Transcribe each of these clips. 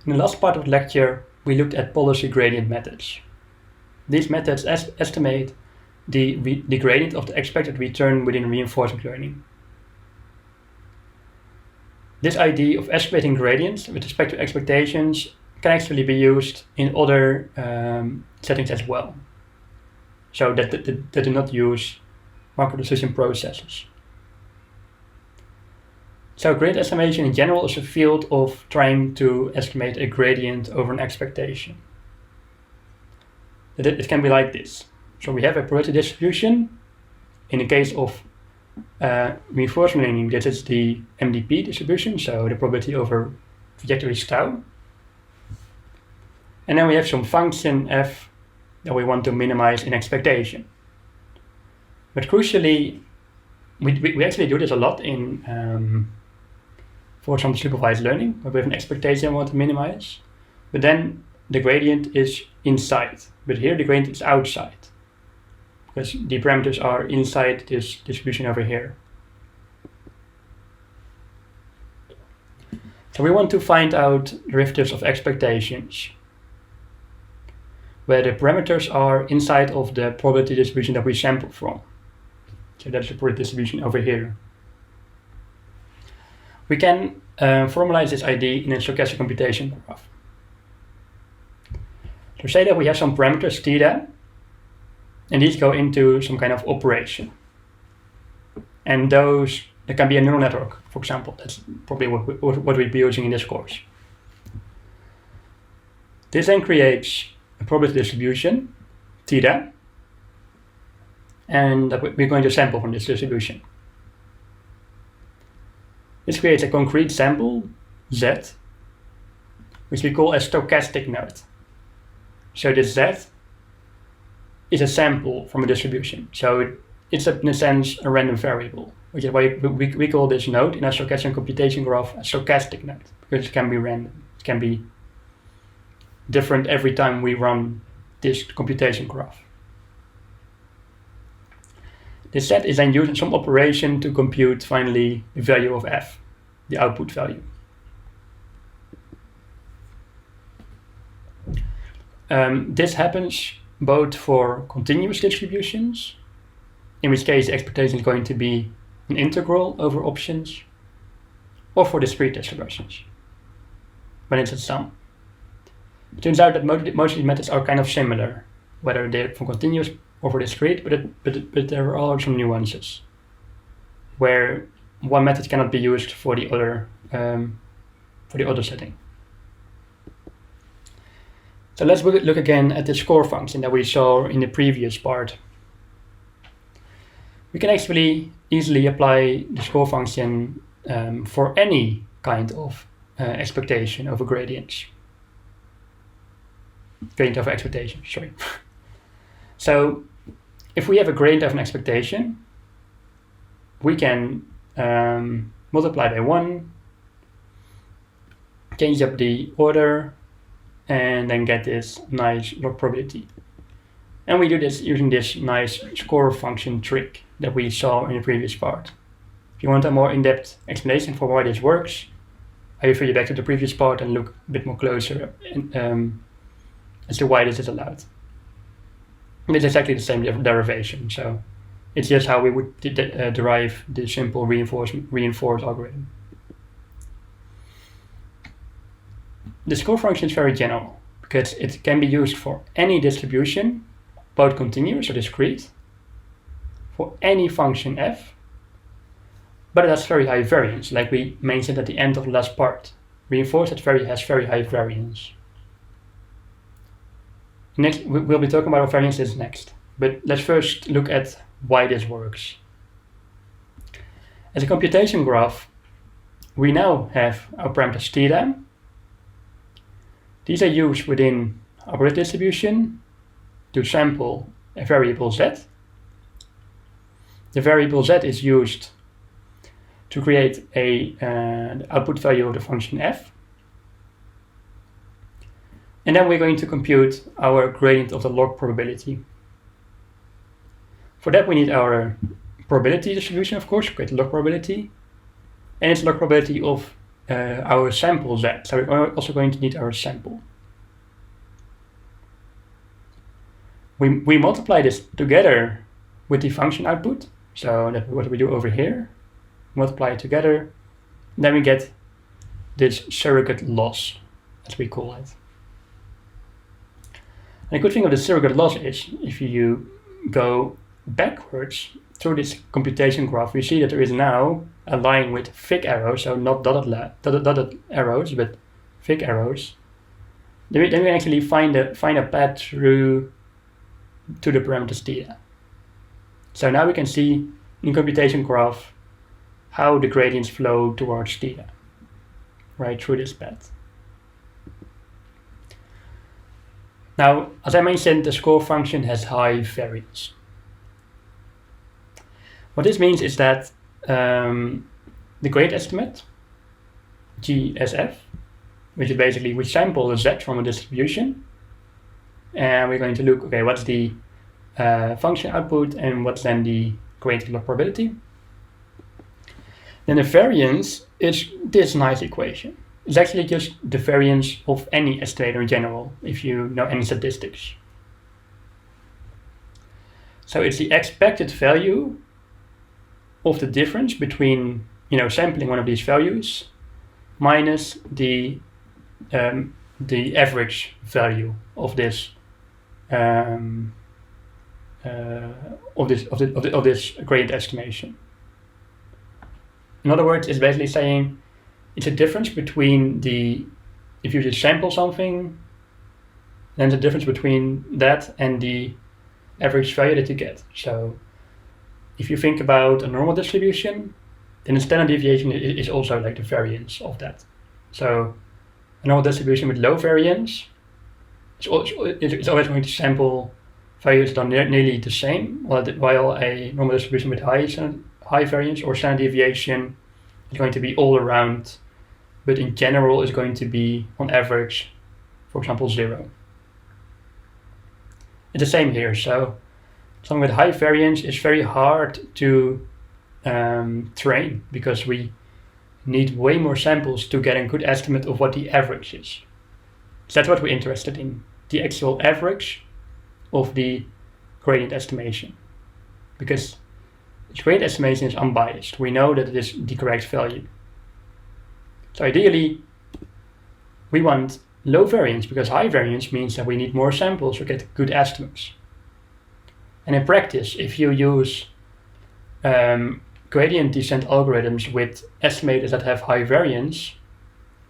In the last part of the lecture, we looked at policy gradient methods. These methods estimate the gradient of the expected return within reinforcement learning. This idea of estimating gradients with respect to expectations can actually be used in other settings as well, so that do not use macro decision processes. So gradient estimation in general is a field of trying to estimate a gradient over an expectation. It can be like this. So we have a probability distribution. In the case of reinforcement learning, this is the MDP distribution, so the probability over trajectory tau. And then we have some function f that we want to minimize in expectation. But crucially, we actually do this a lot in, for example, supervised learning, where we have an expectation we want to minimize. But then the gradient is inside, but here the gradient is outside, because the parameters are inside this distribution over here. So we want to find out derivatives of expectations, where the parameters are inside of the probability distribution that we sample from. So that's the probability distribution over here. We can formalize this idea in a stochastic computation graph. So say that we have some parameters theta, and these go into some kind of operation. And those, there can be a neural network, for example. That's probably what we'll be using in this course. This then creates a probability distribution, theta, and we're going to sample from this distribution. This creates a concrete sample, Z, which we call a stochastic node. So this Z is a sample from a distribution. So it's in a sense a random variable, which is why we call this node in our stochastic computation graph a stochastic node, because it can be random. It can be different every time we run this computation graph. This set is then used in some operation to compute finally the value of f, the output value. This happens both for continuous distributions, in which case the expectation is going to be an integral over options, or for discrete distributions, when it's a sum. It turns out that most of these methods are kind of similar, whether they're for continuous or for discrete, but there are some nuances, where one method cannot be used for the other setting. So let's look again at the score function that we saw in the previous part. We can actually easily apply the score function for any kind of expectation over gradients. Gradient over expectation, sorry. So if we have a gradient of an expectation, we can multiply by 1, change up the order, and then get this nice log probability. And we do this using this nice score function trick that we saw in the previous part. If you want a more in-depth explanation for why this works, I refer you back to the previous part and look a bit more closer as to why this is allowed. And it's exactly the same derivation, so it's just how we would derive the simple reinforced algorithm. The score function is very general, because it can be used for any distribution, both continuous or discrete, for any function f, but it has very high variance, like we mentioned at the end of the last part. Reinforced has very high variance. Next, we'll be talking about variances next, but let's first look at why this works. As a computation graph, we now have our parameters theta. These are used within our probability distribution to sample a variable z. The variable z is used to create the output value of the function f. And then we're going to compute our gradient of the log probability. For that we need our probability distribution, of course, to create the log probability. And it's log probability of our sample z. So we're also going to need our sample. We multiply this together with the function output. So that's what we do over here. Multiply it together. Then we get this surrogate loss, as we call it. And a good thing of the surrogate loss is, if you go backwards through this computation graph, we see that there is now a line with thick arrows, so not dotted arrows, but thick arrows. Then we actually find a path through to the parameters theta. So now we can see in computation graph how the gradients flow towards theta, right through this path. Now, as I mentioned, the score function has high variance. What this means is that the grade estimate, GSF, which is basically we sample the Z from a distribution, and we're going to look, okay, what's the function output and what's then the grade probability. Then the variance is this nice equation. It's actually just the variance of any estimator in general, if you know any statistics. So it's the expected value of the difference between, sampling one of these values minus the average value of this gradient estimation. In other words, it's basically saying it's a difference between if you just sample something, then the difference between that and the average value that you get. So if you think about a normal distribution, then the standard deviation is also like the variance of that. So a normal distribution with low variance, it's always going to sample values that are nearly the same, while a normal distribution with high variance or standard deviation is going to be all around, but in general is going to be on average, for example, 0. It's the same here. So something with high variance is very hard to train, because we need way more samples to get a good estimate of what the average is. So that's what we're interested in, the actual average of the gradient estimation, because the gradient estimation is unbiased. We know that it is the correct value. So ideally, we want low variance, because high variance means that we need more samples to get good estimates. And in practice, if you use gradient descent algorithms with estimators that have high variance,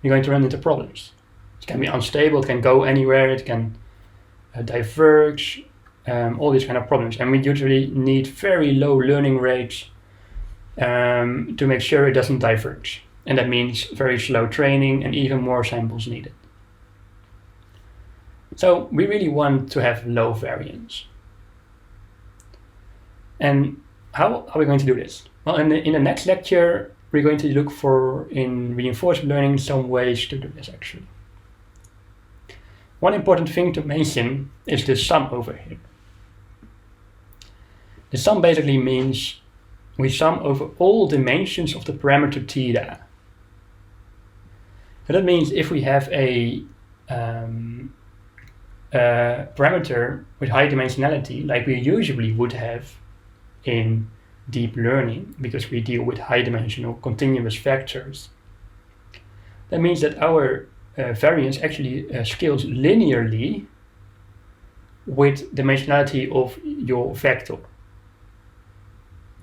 you're going to run into problems. It can be unstable, it can go anywhere, it can diverge, all these kind of problems. And we usually need very low learning rates to make sure it doesn't diverge. And that means very slow training and even more samples needed. So we really want to have low variance. And how are we going to do this? Well, in the next lecture, we're going to look for, in reinforcement learning, some ways to do this actually. One important thing to mention is the sum over here. The sum basically means we sum over all dimensions of the parameter theta. So that means if we have a parameter with high dimensionality, like we usually would have in deep learning, because we deal with high dimensional continuous vectors, that means that our variance actually scales linearly with dimensionality of your vector.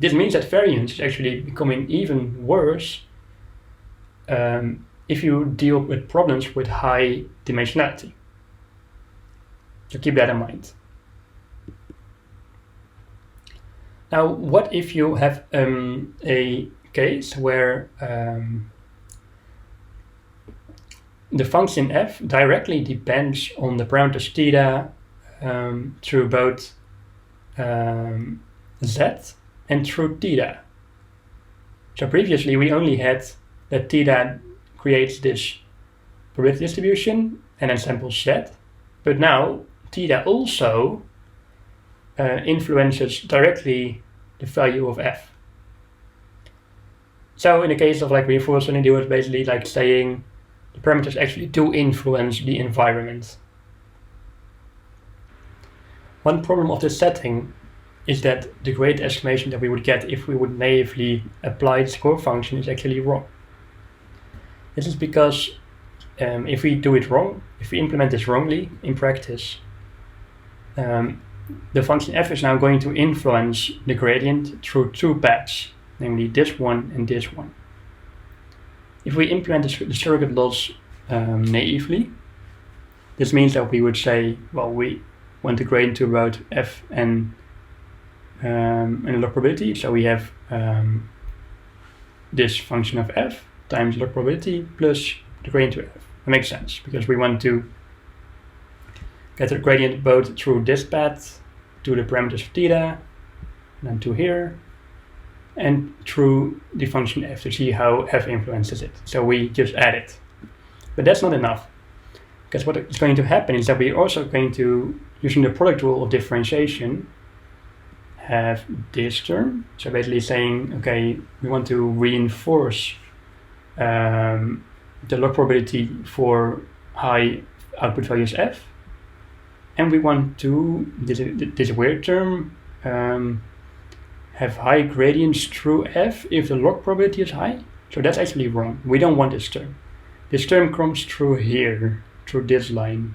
This means that variance is actually becoming even worse if you deal with problems with high dimensionality. So keep that in mind. Now, what if you have a case where the function f directly depends on the parameters theta through both z and through theta? So previously we only had that theta creates this probability distribution and then samples z, but now theta also influences directly the value of f. So in the case of like reinforced learning, it was basically like saying the parameters actually do influence the environment. One problem of this setting is that the grade estimation that we would get if we would naively apply the score function is actually wrong. This is because if we do it wrong, if we implement this wrongly in practice, the function f is now going to influence the gradient through two paths, namely this one and this one. If we implement the surrogate loss naively, this means that we would say, well, we want the gradient to about f and a log probability, so we have this function of f times log probability plus the gradient to f. That makes sense, because we want to get the gradient both through this path to the parameters of theta, and then to here, and through the function f to see how f influences it. So we just add it. But that's not enough, because what is going to happen is that we're also going to, using the product rule of differentiation, have this term. So basically saying, okay, we want to reinforce the log probability for high output values f, and we want to, this weird term, have high gradients through f if the log probability is high. So that's actually wrong. We don't want this term. This term comes through here, through this line.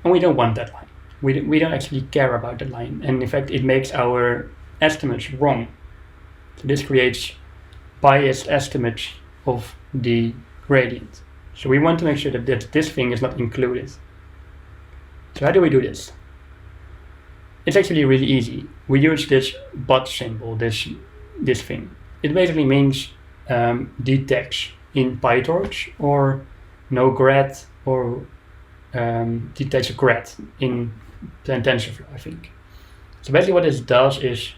And we don't want that line. We don't actually care about that line. And in fact, it makes our estimates wrong. So this creates biased estimates of the gradient. So we want to make sure that this thing is not included. So how do we do this? It's actually really easy. We use this but symbol, this thing. It basically means detects in PyTorch, or no grad, or detects a grad in TensorFlow, I think. So basically what this does is,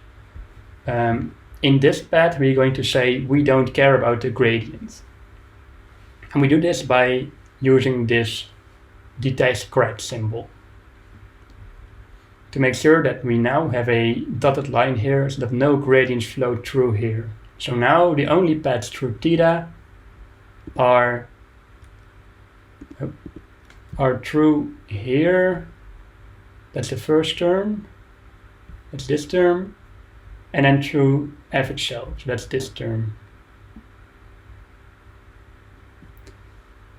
in this path we're going to say we don't care about the gradient. And we do this by using this detects grad symbol, to make sure that we now have a dotted line here so that no gradients flow through here. So now the only paths through theta are through here. That's the first term, that's this term, and then through f itself, so that's this term.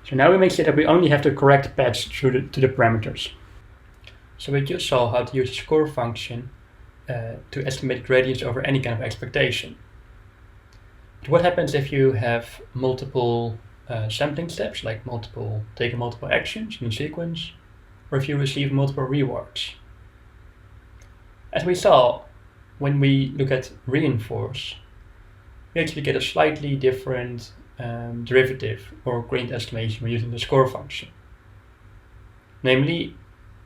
So now we make sure that we only have the correct paths to the parameters. So we just saw how to use the score function to estimate gradients over any kind of expectation. But what happens if you have multiple sampling steps, like taking multiple actions in a sequence, or if you receive multiple rewards? As we saw, when we look at reinforce, we actually get a slightly different derivative or gradient estimation when using the score function. Namely,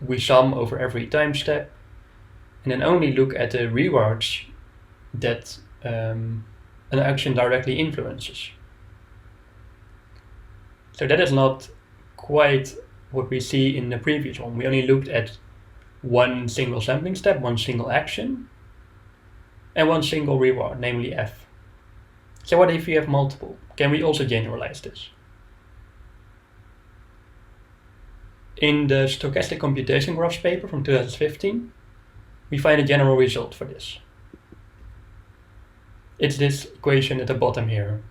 we sum over every time step and then only look at the rewards that an action directly influences. So that is not quite what we see in the previous one. We only looked at one single sampling step, one single action, and one single reward, namely f. So what if we have multiple? Can we also generalize this? In the stochastic computation graphs paper from 2015, we find a general result for this. It's this equation at the bottom here.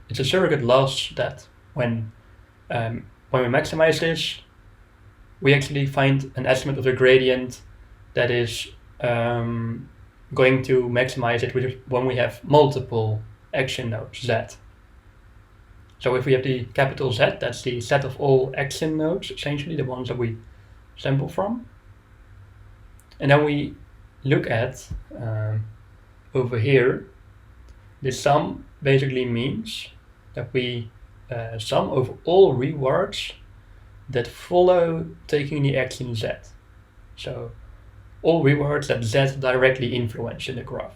It's a surrogate loss that when we maximize this, we actually find an estimate of the gradient that is going to maximize it when we have multiple action nodes, z. So if we have the capital Z, that's the set of all action nodes, essentially the ones that we sample from. And then we look at, over here, the sum basically means that we sum over all rewards that follow taking the action Z. So all rewards that Z directly influence in the graph.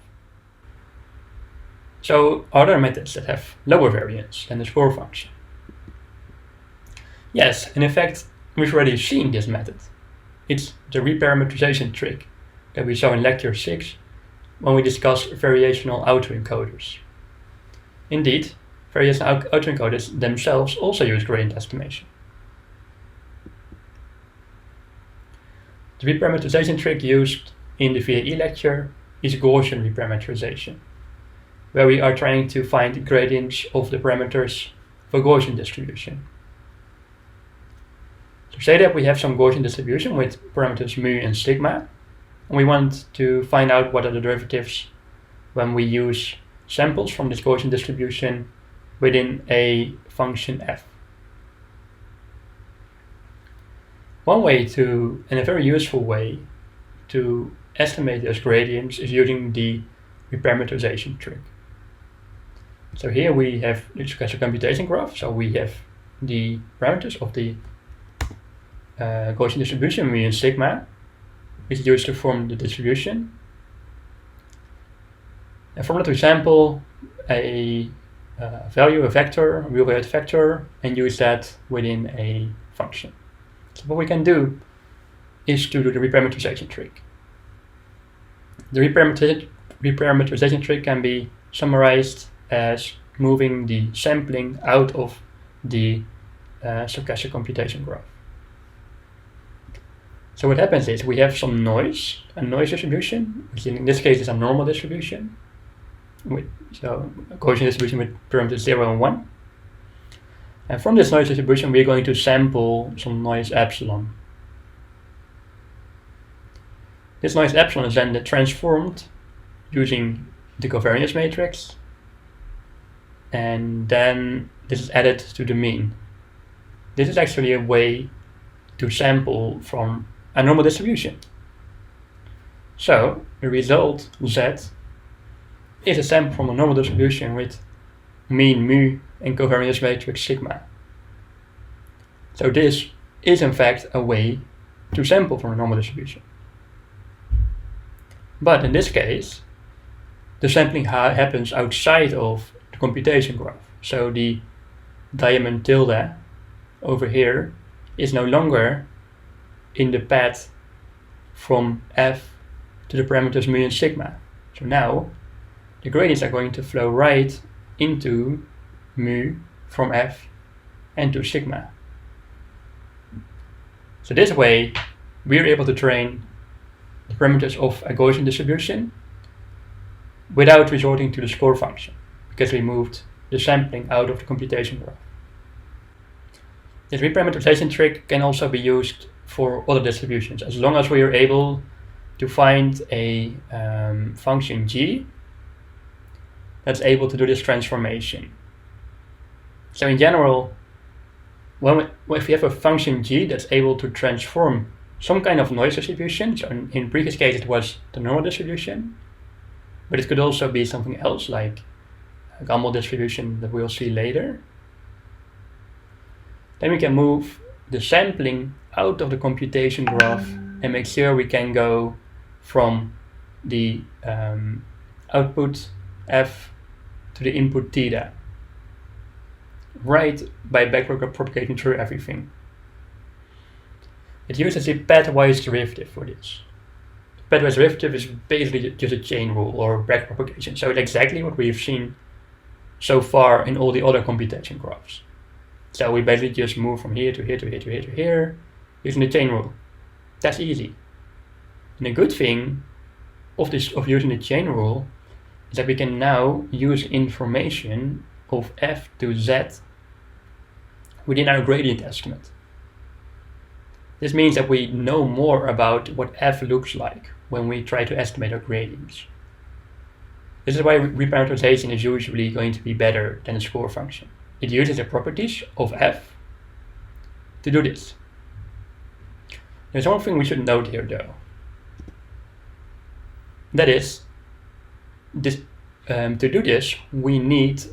So are there methods that have lower variance than the score function? Yes, and in fact, we've already seen this method. It's the reparameterization trick that we saw in lecture 6 when we discuss variational autoencoders. Indeed, variational autoencoders themselves also use gradient estimation. The reparameterization trick used in the VAE lecture is Gaussian reparameterization, where we are trying to find gradients of the parameters of a Gaussian distribution. So say that we have some Gaussian distribution with parameters mu and sigma, and we want to find out what are the derivatives when we use samples from this Gaussian distribution within a function f. One way to, and a very useful way, to estimate those gradients is using the reparameterization trick. So here we have the stochastic computation graph, so we have the parameters of the Gaussian distribution, mu and sigma, which is used to form the distribution. And from that we sample a value, a vector, a real valued vector, and use that within a function. So what we can do is to do the reparameterization trick. The reparameterization trick can be summarized as moving the sampling out of the stochastic computation graph. So what happens is we have some noise, a noise distribution, which in this case is a normal distribution. So a Gaussian distribution with parameters 0 and 1. And from this noise distribution we are going to sample some noise epsilon. This noise epsilon is then transformed using the covariance matrix, and then this is added to the mean. This is actually a way to sample from a normal distribution. So the result Z is a sample from a normal distribution with mean mu and covariance matrix sigma. So this is in fact a way to sample from a normal distribution. But in this case, the sampling happens outside of the computation graph. So the diamond tilde over here is no longer in the path from f to the parameters mu and sigma. So now the gradients are going to flow right into mu from f and to sigma. So this way we are able to train the parameters of a Gaussian distribution without resorting to the score function, because we moved the sampling out of the computation graph. This reparameterization trick can also be used for other distributions, as long as we are able to find a function g that's able to do this transformation. So in general, if we have a function g that's able to transform some kind of noise distribution, so in previous case it was the normal distribution, but it could also be something else like a GUMBEL distribution that we'll see later, then we can move the sampling out of the computation graph and make sure we can go from the output f to the input theta, right by backward propagating through everything. It uses the pathwise derivative for this. The pathwise derivative is basically just a chain rule or backpropagation, so it's exactly what we've seen so far in all the other computation graphs. So we basically just move from here to here to here to here to here using the chain rule. That's easy. And the good thing of using the chain rule is that we can now use information of f to z within our gradient estimate. This means that we know more about what f looks like when we try to estimate our gradients. This is why reparameterization is usually going to be better than a score function. It uses the properties of f to do this. There's one thing we should note here though. That is, to do this, we need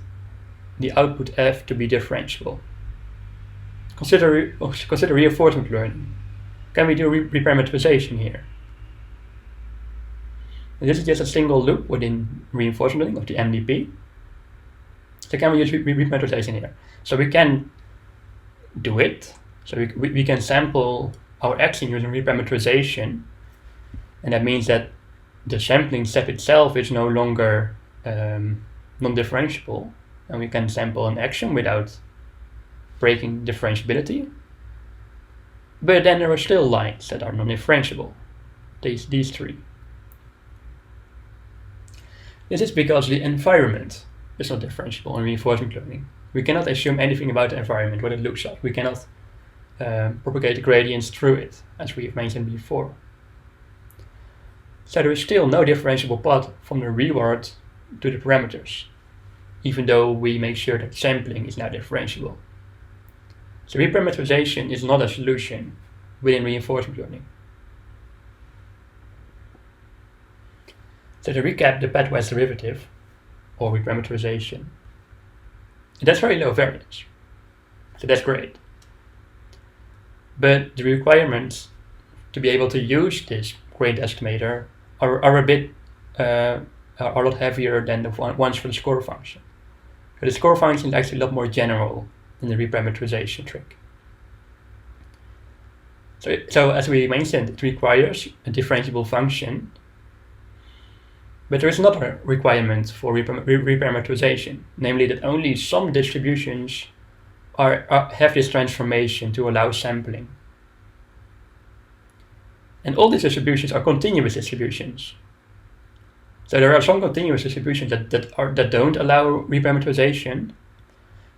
the output f to be differentiable. Consider reinforcement learning. Can we do reparameterization here? And this is just a single loop within reinforcement learning of the MDP. So can we use reparameterization here? So we can do it. So we can sample our action using reparameterization, and that means that the sampling step itself is no longer non-differentiable, and we can sample an action without breaking differentiability. But then there are still lines that are non-differentiable, these three. This is because the environment is not differentiable in reinforcement learning. We cannot assume anything about the environment, what it looks like. We cannot propagate the gradients through it, as we have mentioned before. So there is still no differentiable path from the reward to the parameters, even though we make sure that sampling is now differentiable. So reparameterization is not a solution within reinforcement learning. So to recap the pathwise derivative, or reparameterization, that's very low variance. So that's great. But the requirements to be able to use this gradient estimator are a bit are a lot heavier than the ones for the score function. So the score function is actually a lot more general than the reparameterization trick. So as we mentioned, it requires a differentiable function, but there is another requirement for reparameterization, namely that only some distributions have this transformation to allow sampling. And all these distributions are continuous distributions. So there are some continuous distributions that don't allow reparameterization,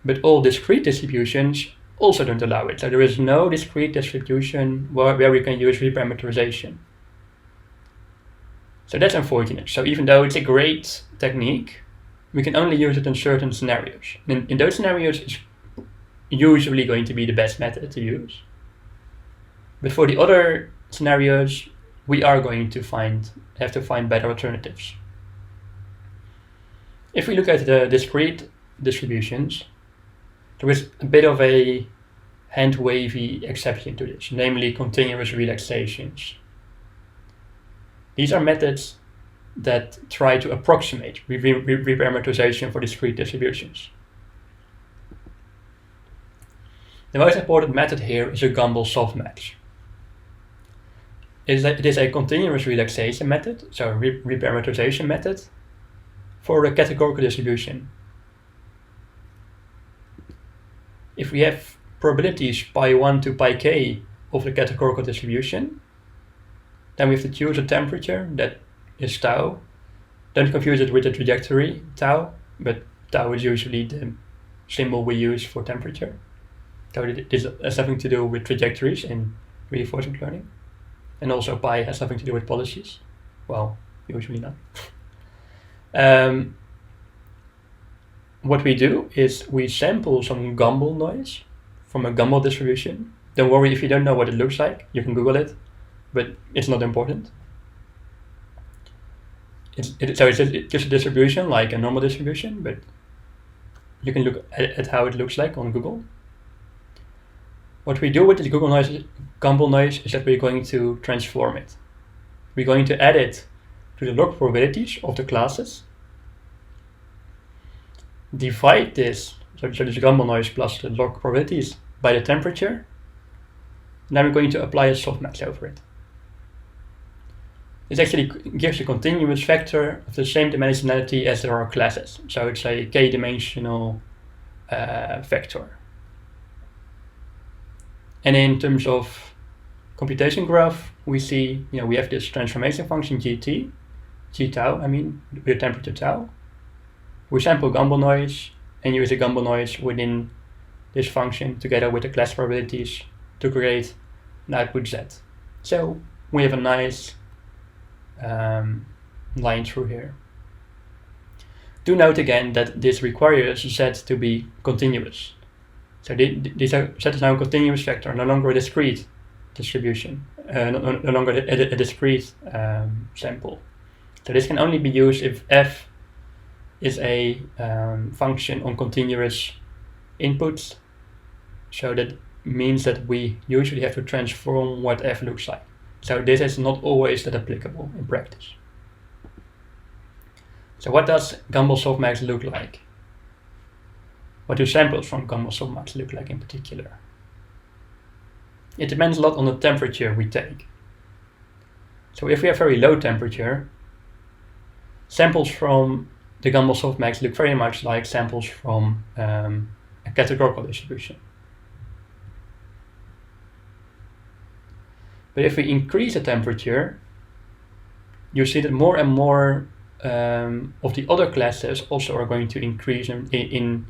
but all discrete distributions also don't allow it. So there is no discrete distribution where we can use reparameterization. So that's unfortunate. So even though it's a great technique, we can only use it in certain scenarios. In those scenarios, it's usually going to be the best method to use. But for the other scenarios, we are going to have to find better alternatives. If we look at the discrete distributions, there is a bit of a hand-wavy exception to this, namely continuous relaxations. These are methods that try to approximate reparameterization for discrete distributions. The most important method here is a GUMBEL SOFTMAX. It is a continuous relaxation method, so a reparameterization method, for a categorical distribution. If we have probabilities pi 1 to pi k of the categorical distribution, then we have to choose a temperature that is tau. Don't confuse it with the trajectory tau, but tau is usually the symbol we use for temperature. So this has something to do with trajectories in reinforcement learning. And also pi has something to do with policies. Well, usually not. What we do is we sample some GUMBEL noise from a GUMBEL distribution. Don't worry if you don't know what it looks like, you can Google it, but it's not important. It's just a distribution like a normal distribution, but you can look at how it looks like on Google. What we do with the GUMBEL noise is that we're going to transform it. We're going to add it to the log probabilities of the classes, divide this, so this GUMBEL noise plus the log probabilities, by the temperature, and then we're going to apply a softmax over it. This actually gives a continuous vector of the same dimensionality as there are classes, so it's a k-dimensional vector. And in terms of computation graph, we see, we have this transformation function g tau, with the temperature tau. We sample GUMBEL noise and use a GUMBEL noise within this function together with the class probabilities to create an output z. So we have a nice line through here. Do note again that this requires z to be continuous. So this z is now a continuous vector, no longer a discrete distribution, no longer a discrete sample. So this can only be used if f is a function on continuous inputs. So that means that we usually have to transform what f looks like. So this is not always that applicable in practice. So what does GUMBEL SOFTMAX look like? What do samples from GUMBEL SOFTMAX look like in particular? It depends a lot on the temperature we take. So if we have very low temperature, samples from the GUMBEL SOFTMAX look very much like samples from a categorical distribution. But if we increase the temperature, you see that more and more of the other classes also are going to increase in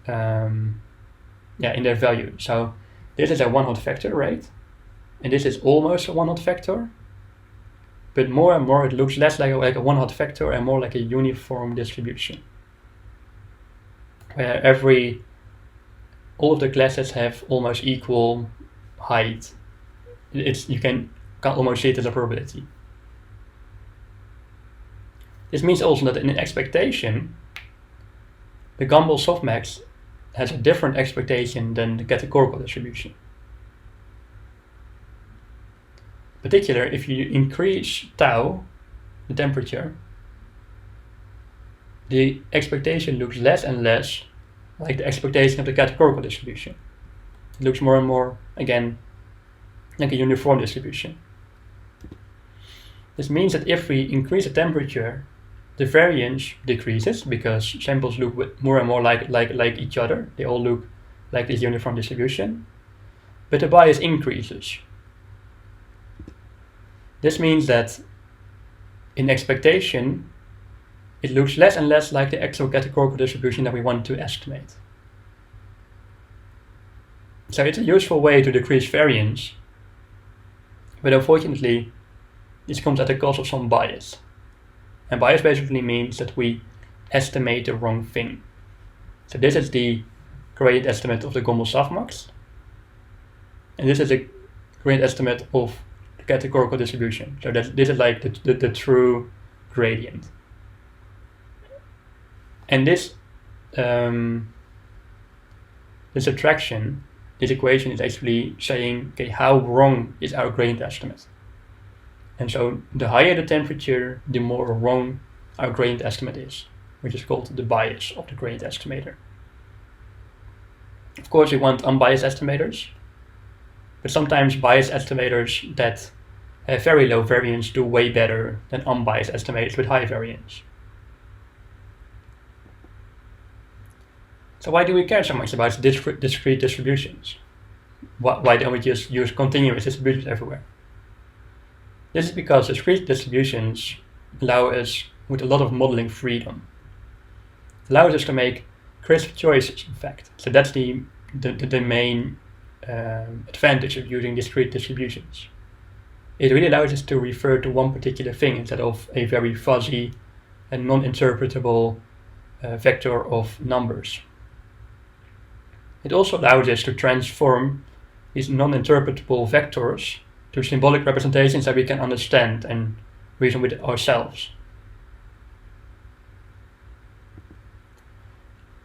their value. So this is a one-hot factor, right? And this is almost a one-hot factor. But more and more it looks less like a one-hot factor and more like a uniform distribution, where all of the classes have almost equal height. You can almost see it as a probability. This means also that in an expectation, the GUMBEL SOFTMAX has a different expectation than the categorical distribution. In particular, if you increase tau, the temperature, the expectation looks less and less like the expectation of the categorical distribution. It looks more and more, again, like a uniform distribution. This means that if we increase the temperature, the variance decreases because samples look more and more like each other. They all look like this uniform distribution, but the bias increases. This means that in expectation, it looks less and less like the actual categorical distribution that we want to estimate. So it's a useful way to decrease variance, but unfortunately, this comes at the cost of some bias. And bias basically means that we estimate the wrong thing. So this is the gradient estimate of the GUMBEL SOFTMAX, and this is a gradient estimate of the categorical distribution. So this is like the true gradient. And this subtraction, this equation is actually saying, okay, how wrong is our gradient estimate? And so the higher the temperature, the more wrong our gradient estimate is, which is called the bias of the gradient estimator. Of course, we want unbiased estimators, but sometimes biased estimators that have very low variance do way better than unbiased estimators with high variance. So why do we care so much about discrete distributions? Why don't we just use continuous distributions everywhere? This is because discrete distributions allow us with a lot of modeling freedom. It allows us to make crisp choices, in fact. So that's the main advantage of using discrete distributions. It really allows us to refer to one particular thing instead of a very fuzzy and non-interpretable vector of numbers. It also allows us to transform these non-interpretable vectors to symbolic representations that we can understand and reason with ourselves.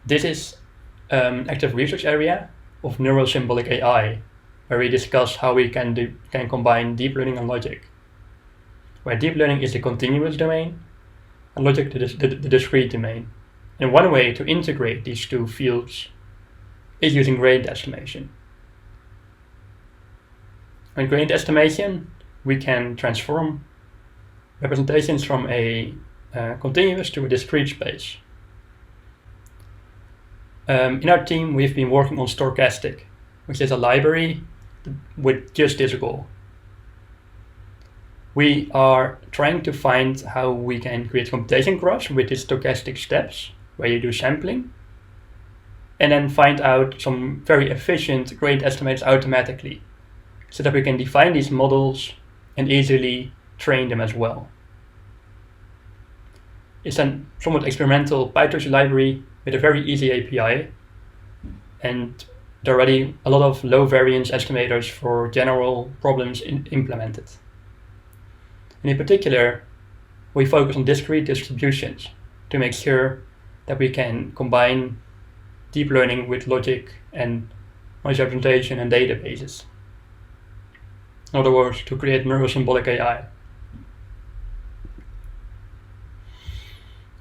This is an active research area of neurosymbolic AI, where we discuss how we can combine deep learning and logic, where deep learning is the continuous domain and logic the discrete domain. And one way to integrate these two fields is using gradient estimation. In gradient estimation, we can transform representations from a continuous to a discrete space. In our team, we've been working on STORCHASTIC, which is a library with just this goal. We are trying to find how we can create computation graphs with these stochastic steps, where you do sampling, and then find out some very efficient gradient estimates automatically, so that we can define these models and easily train them as well. It's a somewhat experimental PyTorch library with a very easy API, and there are already a lot of low variance estimators for general problems implemented. And in particular, we focus on discrete distributions to make sure that we can combine deep learning with logic and noise representation and databases. In other words, to create neurosymbolic AI.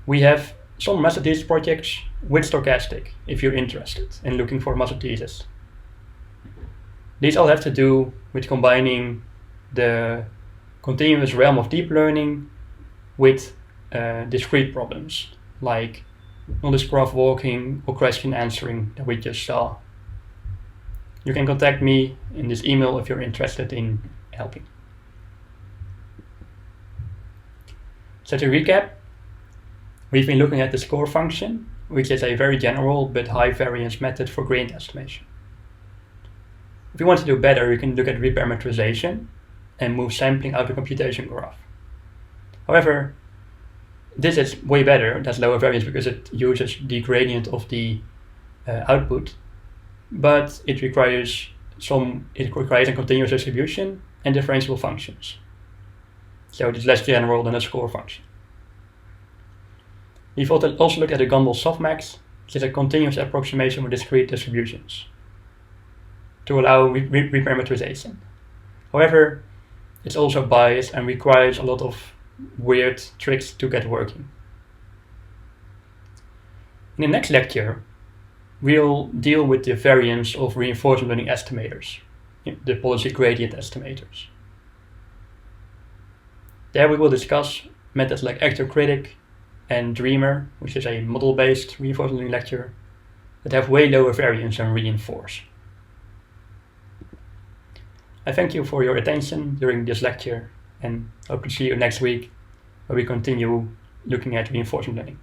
We have some master thesis projects with Stochastic, if you're interested in looking for master thesis. These all have to do with combining the continuous realm of deep learning with discrete problems, like knowledge graph walking or question answering that we just saw. You can contact me in this email if you're interested in helping. So to recap, we've been looking at the score function, which is a very general but high variance method for gradient estimation. If you want to do better, you can look at reparameterization and move sampling out of the computation graph. However, this is way better, that's lower variance because it uses the gradient of the output, but it requires a continuous distribution and differentiable functions. So it's less general than a score function. We've also looked at the GUMBEL SOFTMAX, which is a continuous approximation with discrete distributions to allow reparameterization. However, it's also biased and requires a lot of weird tricks to get working. In the next lecture, we'll deal with the variance of reinforcement learning estimators, the policy gradient estimators. There we will discuss methods like ActorCritic and Dreamer, which is a model-based reinforcement learning lecture, that have way lower variance than reinforce. I thank you for your attention during this lecture and hope to see you next week where we continue looking at reinforcement learning.